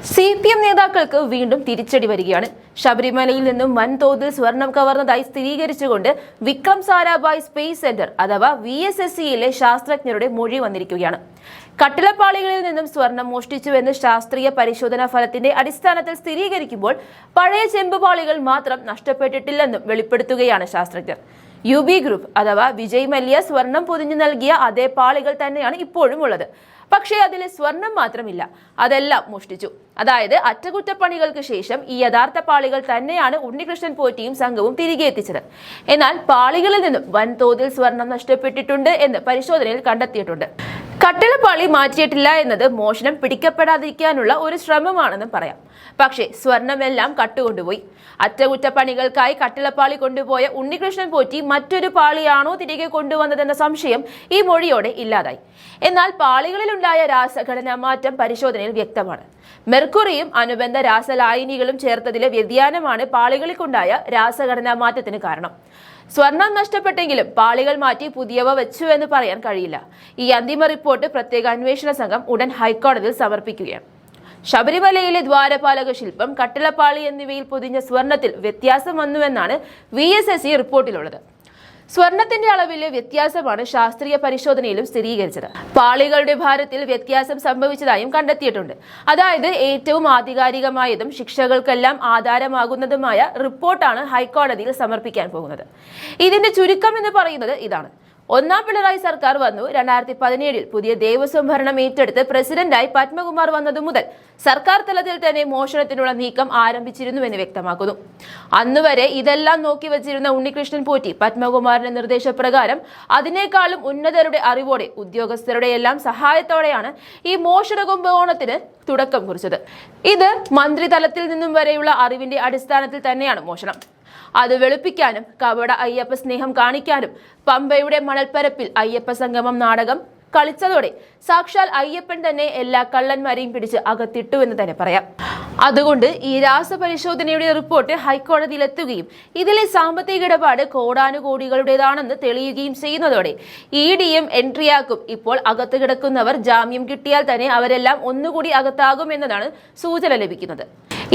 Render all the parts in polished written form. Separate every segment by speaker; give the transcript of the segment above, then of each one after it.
Speaker 1: CPM നേതാക്കൾക്ക് വീണ്ടും തിരിച്ചടി വരികയാണ്. ശബരിമലയിൽ നിന്നും വൻതോതിൽ സ്വർണം കവർന്നതായി സ്ഥിരീകരിച്ചുകൊണ്ട് വിക്രം സാരാഭായ് സ്പേസ് സെന്റർ അഥവാ VSSCയിലെ ശാസ്ത്രജ്ഞരുടെ മൊഴി വന്നിരിക്കുകയാണ്. കട്ടിളപ്പാളികളിൽ നിന്നും സ്വർണം മോഷ്ടിച്ചുവെന്ന് ശാസ്ത്രീയ പരിശോധനാ ഫലത്തിന്റെ അടിസ്ഥാനത്തിൽ സ്ഥിരീകരിക്കുമ്പോൾ പഴയ ചെമ്പുപാളികൾ മാത്രം നഷ്ടപ്പെട്ടിട്ടില്ലെന്നും വെളിപ്പെടുത്തുകയാണ് ശാസ്ത്രജ്ഞർ. UB ഗ്രൂപ്പ് അഥവാ വിജയ് മല്യ സ്വർണം പൊതിഞ്ഞു നൽകിയ അതേ പാളികൾ തന്നെയാണ് ഇപ്പോഴും ഉള്ളത്. പക്ഷേ അതിൽ സ്വർണം മാത്രമില്ല, അതെല്ലാം മോഷ്ടിച്ചു. അതായത് അറ്റകുറ്റപ്പണികൾക്ക് ശേഷം ഈ യഥാർത്ഥ പാളികൾ തന്നെയാണ് ഉണ്ണികൃഷ്ണൻ പോറ്റിയും സംഘവും തിരികെ എത്തിച്ചത്. എന്നാൽ പാളികളിൽ നിന്നും വൻതോതിൽ സ്വർണം നഷ്ടപ്പെട്ടിട്ടുണ്ട് എന്ന് പരിശോധനയിൽ കണ്ടെത്തിയിട്ടുണ്ട്. കട്ടിളപ്പാളി മാറ്റിയിട്ടില്ല എന്നത് മോഷണം പിടിക്കപ്പെടാതിരിക്കാനുള്ള ഒരു ശ്രമമാണെന്ന് പറയാം. പക്ഷേ സ്വർണമെല്ലാം കട്ടുകൊണ്ടുപോയി. അറ്റകുറ്റപ്പണികൾക്കായി കട്ടിളപ്പാളി കൊണ്ടുപോയ ഉണ്ണികൃഷ്ണൻ പോറ്റി മറ്റൊരു പാളിയാണോ തിരികെ കൊണ്ടുവന്നതെന്ന സംശയം ഈ മൊഴിയോടെ ഇല്ലാതായി. എന്നാൽ പാളികളിലുണ്ടായ രാസഘടനാ മാറ്റം പരിശോധനയിൽ വ്യക്തമാണ്. മെർക്കുറിയും അനുബന്ധ രാസലായനികളും ചേർത്തതിലെ വ്യതിയാനമാണ് പാളികൾക്കുണ്ടായ രാസഘടനാ മാറ്റത്തിന് കാരണം. സ്വർണം നഷ്ടപ്പെട്ടെങ്കിലും പാളികൾ മാറ്റി പുതിയവ വെച്ചു എന്ന് പറയാൻ കഴിയില്ല. ഈ അന്തിമ റിപ്പോർട്ട് പ്രത്യേക അന്വേഷണ സംഘം ഉടൻ ഹൈക്കോടതിയിൽ സമർപ്പിക്കുകയാണ്. ശബരിമലയിലെ ദ്വാരപാലക ശില്പം, കട്ടിളപ്പാളി എന്നിവയിൽ പൊതിഞ്ഞ സ്വർണത്തിൽ വ്യത്യാസം വന്നുവെന്നാണ് VSSC റിപ്പോർട്ടിലുള്ളത്. സ്വർണത്തിന്റെ അളവിലെ വ്യത്യാസമാണ് ശാസ്ത്രീയ പരിശോധനയിലും സ്ഥിരീകരിച്ചത്. പാളികളുടെ ഭാരത്തിൽ വ്യത്യാസം സംഭവിച്ചതായും കണ്ടെത്തിയിട്ടുണ്ട്. അതായത് ഏറ്റവും ആധികാരികമായതും ശിക്ഷകൾക്കെല്ലാം ആധാരമാകുന്നതുമായ റിപ്പോർട്ടാണ് ഹൈക്കോടതിയിൽ സമർപ്പിക്കാൻ പോകുന്നത്. ഇതിന്റെ ചുരുക്കം എന്ന് പറയുന്നത് ഇതാണ്. ഒന്നാം പിണറായി സർക്കാർ വന്നു. 2017 പുതിയ ദേവസ്വം ഭരണം ഏറ്റെടുത്ത് പ്രസിഡന്റായി പത്മകുമാർ വന്നതു മുതൽ സർക്കാർ തലത്തിൽ തന്നെ മോഷണത്തിനുള്ള നീക്കം ആരംഭിച്ചിരുന്നുവെന്ന് വ്യക്തമാക്കുന്നു. അന്നുവരെ ഇതെല്ലാം നോക്കി വച്ചിരുന്ന ഉണ്ണികൃഷ്ണൻ പോറ്റി പത്മകുമാറിന്റെ നിർദ്ദേശപ്രകാരം അതിനേക്കാളും ഉന്നതരുടെ അറിവോടെ ഉദ്യോഗസ്ഥരുടെ എല്ലാം സഹായത്തോടെയാണ് ഈ മോഷണ കുംഭകോണത്തിന് തുടക്കം കുറിച്ചത്. ഇത് മന്ത്രിതലത്തിൽ നിന്നും വരെയുള്ള അറിവിന്റെ അടിസ്ഥാനത്തിൽ തന്നെയാണ് മോഷണം. അത് വെളുപ്പിക്കാനും കപട അയ്യപ്പ സ്നേഹം കാണിക്കാനും പമ്പയുടെ മണൽപ്പരപ്പിൽ അയ്യപ്പ സംഗമം നാടകം കളിച്ചതോടെ സാക്ഷാൽ അയ്യപ്പൻ തന്നെ എല്ലാ കള്ളന്മാരെയും പിടിച്ച് അകത്തിട്ടു എന്ന് തന്നെ പറയാം. അതുകൊണ്ട് ഈ രാസപരിശോധനയുടെ റിപ്പോർട്ട് ഹൈക്കോടതിയിലെത്തുകയും ഇതിലെ സാമ്പത്തിക ഇടപാട് കോടാനുകോടികളുടേതാണെന്ന് തെളിയുകയും ചെയ്യുന്നതോടെ EDയും എൻട്രിയാക്കും. ഇപ്പോൾ അകത്ത് കിടക്കുന്നവർ ജാമ്യം കിട്ടിയാൽ തന്നെ അവരെല്ലാം ഒന്നുകൂടി അകത്താകുമെന്നതാണ് സൂചന ലഭിക്കുന്നത്.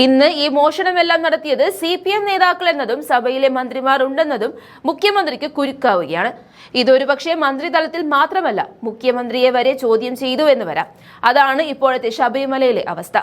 Speaker 1: ഇന്ന് ഈ മോഷണമെല്ലാം നടത്തിയത് CPM നേതാക്കൾ എന്നതും സഭയിലെ മന്ത്രിമാർ ഉണ്ടെന്നതും മുഖ്യമന്ത്രിക്ക് കുരുക്കാവുകയാണ്. ഇതൊരു പക്ഷേ മന്ത്രിതലത്തിൽ മാത്രമല്ല, മുഖ്യമന്ത്രിയെ വരെ ചോദ്യം ചെയ്തു എന്ന് വരാം. അതാണ് ഇപ്പോഴത്തെ ശബരിമലയിലെ അവസ്ഥ.